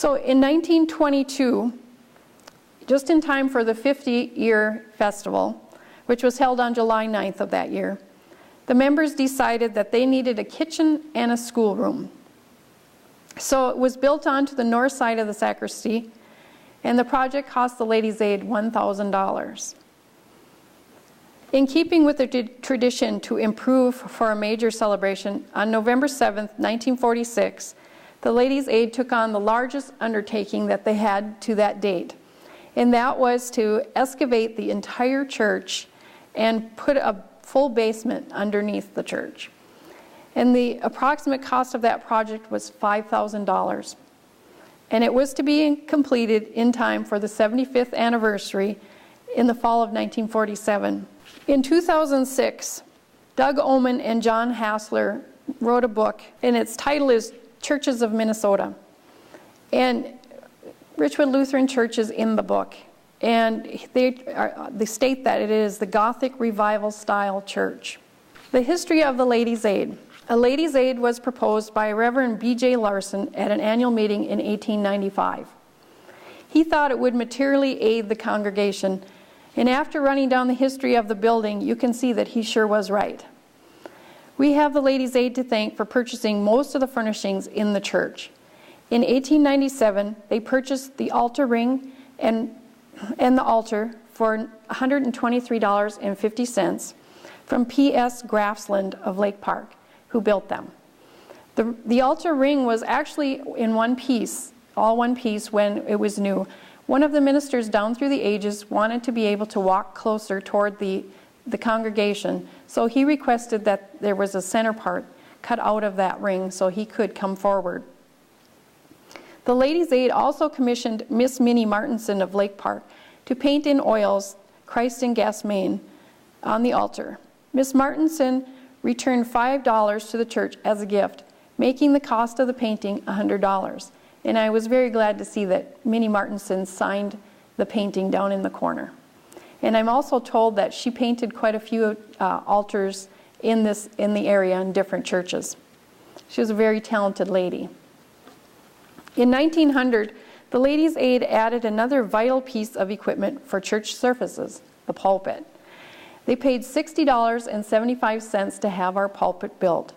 So in 1922, just in time for the 50-year festival, which was held on July 9th of that year, the members decided that they needed a kitchen and a schoolroom. So it was built onto the north side of the sacristy, and the project cost the Ladies' Aid $1,000. In keeping with the tradition to improve for a major celebration, on November 7th, 1946, the Ladies' Aid took on the largest undertaking that they had to that date, and that was to excavate the entire church and put a full basement underneath the church. And the approximate cost of that project was $5,000. And it was to be completed in time for the 75th anniversary in the fall of 1947. In 2006, Doug Oman and John Hassler wrote a book, and its title is Churches of Minnesota. And Richwood Lutheran Church is in the book. And they state that it is the Gothic Revival style church. The history of the Ladies' Aid. A Ladies' Aid was proposed by Reverend B.J. Larson at an annual meeting in 1895. He thought it would materially aid the congregation, and after running down the history of the building, you can see that he sure was right. We have the Ladies' Aid to thank for purchasing most of the furnishings in the church. In 1897, they purchased the altar ring and the altar for $123.50 from P.S. Grafsland of Lake Park, who built them. The altar ring was actually in one piece, all one piece when it was new. One of the ministers down through the ages wanted to be able to walk closer toward the congregation, so he requested that there was a center part cut out of that ring so he could come forward. The Ladies' Aid also commissioned Miss Minnie Martinson of Lake Park to paint in oils Christ in Gathsemane on the altar. Miss Martinson returned $5 to the church as a gift, making the cost of the painting $100. And I was very glad to see that Minnie Martinson signed the painting down in the corner. And I'm also told that she painted quite a few altars in the area in different churches. She was a very talented lady. In 1900, the Ladies' Aid added another vital piece of equipment for church services, the pulpit. They paid $60.75 to have our pulpit built.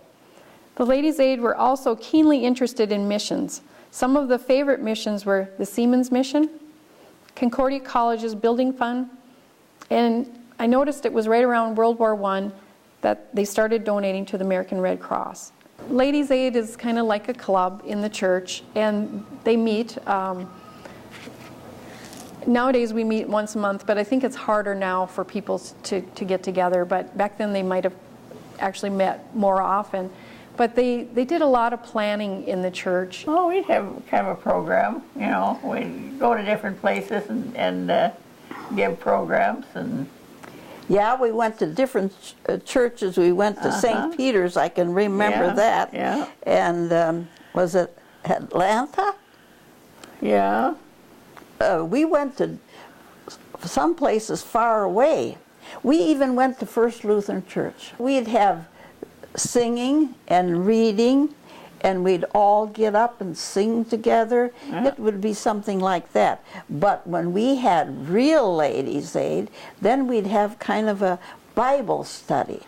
The Ladies' Aid were also keenly interested in missions. Some of the favorite missions were the Seamen's Mission, Concordia College's Building Fund, and I noticed it was right around World War I that they started donating to the American Red Cross. Ladies' Aid is kind of like a club in the church, and they meet. Nowadays we meet once a month, but I think it's harder now for people to get together. But back then they might have actually met more often. But they did a lot of planning in the church. Well, we'd have kind of a program, you know. We'd go to different places and give programs. And yeah, we went to different churches. We went to St. Peter's, I can remember that. Yeah. And was it Atlanta? Yeah. We went to some places far away. We even went to First Lutheran Church. We'd have singing and reading, and we'd all get up and sing together. Yeah. It would be something like that. But when we had real Ladies' Aid, then we'd have kind of a Bible study.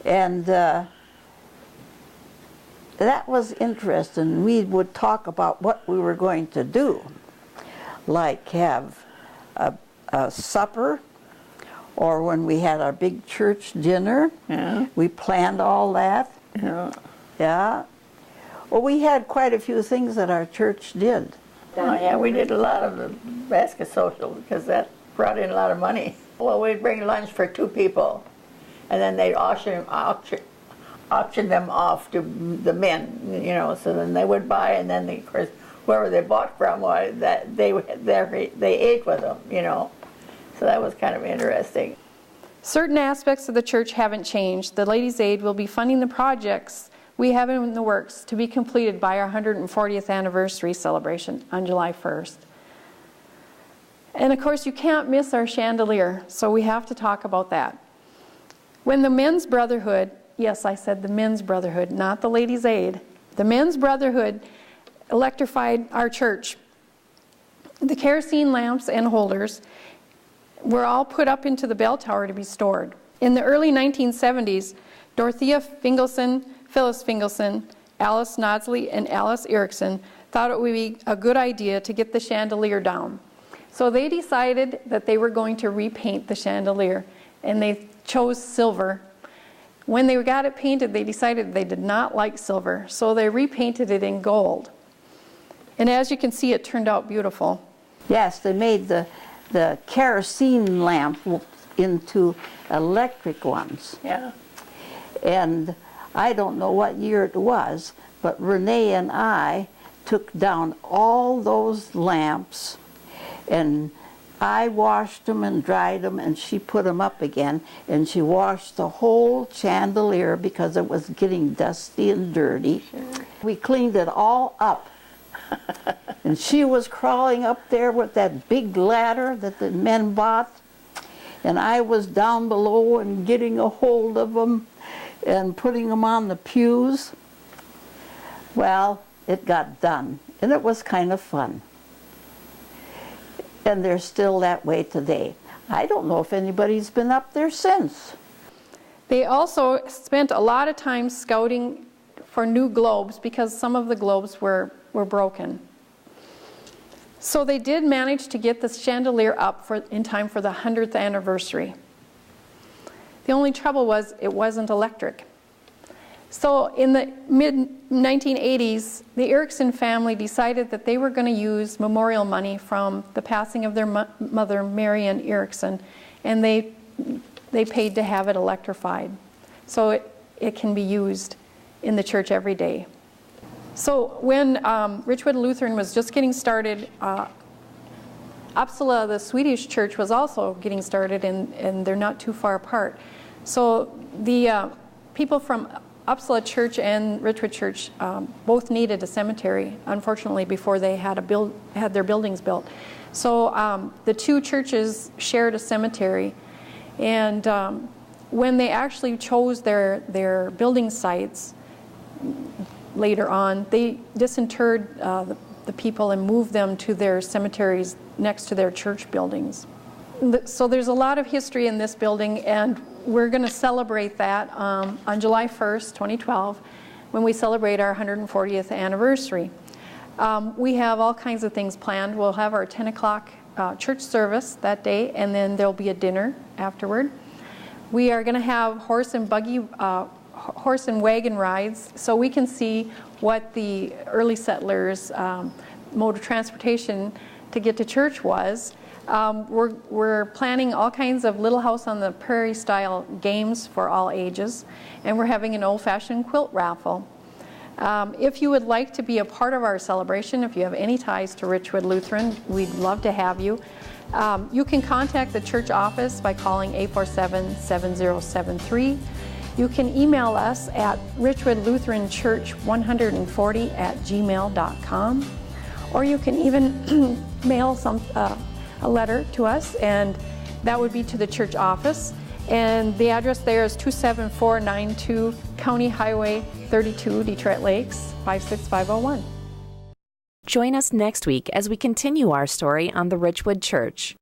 And that was interesting. We would talk about what we were going to do, like have a supper, or when we had our big church dinner. Yeah. We planned all that. Yeah. Yeah. Well, we had quite a few things that our church did. Oh, yeah, we did a lot of the basket social because that brought in a lot of money. Well, we'd bring lunch for 2 people, and then they'd auction them off to the men, you know, so then they would buy, and then, of course, whoever they bought from, that they ate with them, you know. So that was kind of interesting. Certain aspects of the church haven't changed. The Ladies' Aid will be funding the projects we have in the works to be completed by our 140th anniversary celebration on July 1st. And of course, you can't miss our chandelier, so we have to talk about that. When the Men's Brotherhood, yes, I said the Men's Brotherhood, not the Ladies' Aid, the Men's Brotherhood electrified our church. The kerosene lamps and holders were all put up into the bell tower to be stored. In the early 1970s, Dorothea Fingelson, Phyllis Fingelson, Alice Nodsley, and Alice Erickson thought it would be a good idea to get the chandelier down. So they decided that they were going to repaint the chandelier, and they chose silver. When they got it painted, they decided they did not like silver, so they repainted it in gold. And as you can see, it turned out beautiful. Yes, they made the kerosene lamp into electric ones. Yeah. And I don't know what year it was, but Renee and I took down all those lamps, and I washed them and dried them, and she put them up again, and she washed the whole chandelier because it was getting dusty and dirty. Sure. We cleaned it all up. And she was crawling up there with that big ladder that the men bought, and I was down below and getting a hold of them and putting them on the pews. Well, it got done, and it was kind of fun. And they're still that way today. I don't know if anybody's been up there since. They also spent a lot of time scouting for new globes because some of the globes were broken. So they did manage to get the chandelier up in time for the 100th anniversary. The only trouble was it wasn't electric. So in the mid-1980s, the Erickson family decided that they were going to use memorial money from the passing of their mother, Marian Erickson, and they paid to have it electrified. So it can be used in the church every day. So when Richwood Lutheran was just getting started, Uppsala, the Swedish church, was also getting started, and they're not too far apart. So the people from Uppsala Church and Richwood Church both needed a cemetery, unfortunately, before they had their buildings built. So the two churches shared a cemetery, and when they actually chose their building sites later on, they disinterred the people and moved them to their cemeteries next to their church buildings. So there's a lot of history in this building, and we're going to celebrate that on July 1st, 2012, when we celebrate our 140th anniversary. We have all kinds of things planned. We'll have our 10 o'clock church service that day, and then there'll be a dinner afterward. We are going to have horse and wagon rides, so we can see what the early settlers' mode of transportation to get to church was. We're planning all kinds of Little House on the Prairie style games for all ages, and we're having an old-fashioned quilt raffle. If you would like to be a part of our celebration, if you have any ties to Richwood Lutheran, we'd love to have you. You can contact the church office by calling 847-7073. You can email us at richwoodlutheranchurch140@gmail.com, or you can even mail a letter to us, and that would be to the church office. And the address there is 27492 County Highway 32, Detroit Lakes, 56501. Join us next week as we continue our story on the Richwood Church.